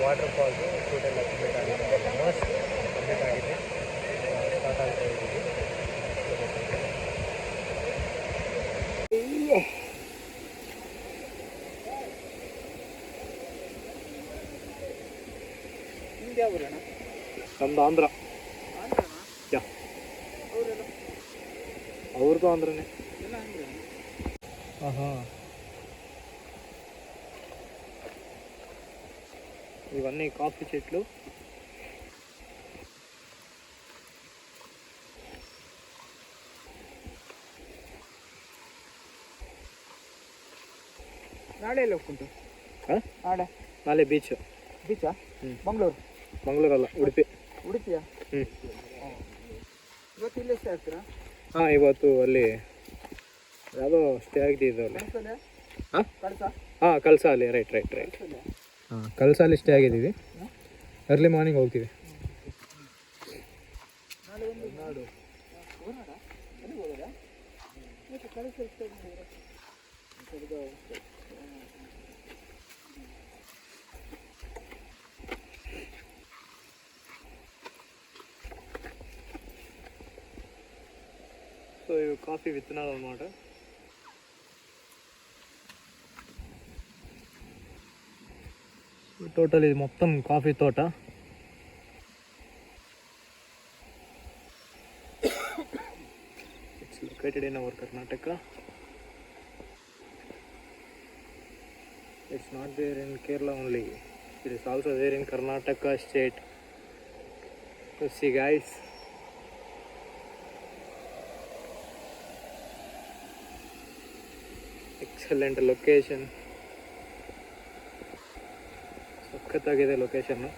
Water falls shoot ಎಲ್ಲ complete ಆಗಿದೆ, almost complete ಆಗಿದೆ. ಸ್ಟಾರ್ಟ್ ಆಗ್ತಾ ಇದ್ದೀವಿ. ನಮ್ದು ಆಂಧ್ರ. ಅವ್ರದ್ದು ಆಂಧ್ರನೇ. ಹಾಂ, ఇవన్నీ కాఫీ చెట్లు. ನಾಳೆ ಎಲ್ಲಿ ಹೋಗ್ಕೊಂಟು? ನಾಳೆ ಬೀಚಾ? ಮಂಗಳೂರಲ್ಲ, ಉಡುಪಿಯಾ? ಇವತ್ತು ಇಲ್ಲೇ ಸ್ಟೇ ಆಗ್ತೀರಾ? ಹಾಂ, ಇವತ್ತು ಅಲ್ಲಿ ಯಾವುದೋ ಸ್ಟೇ ಆಗಿದೆ ಅಲ್ಲಿ. ಹಾಂ, ಕಳಸ ಅಲ್ಲಿ. ರೈಟ್. ಹಾಂ, ಕಳಸಲ್ಲಿ ಸ್ಟೇ ಆಗಿದ್ದೀವಿ. ಅರ್ಲಿ ಮಾರ್ನಿಂಗ್ ಹೋಗ್ತೀವಿ. సో ఇవి కాఫీ విత్తనాలు అన్నమాట. టోటల్ ఇది మొత్తం కాఫీ తోట. It's located in our Karnataka. It's not there in Kerala only, it is also there in Karnataka state. See guys, excellent location, ಸಖತ್ತಾಗಿದೆ ಲೊಕೇಶನ್ನು.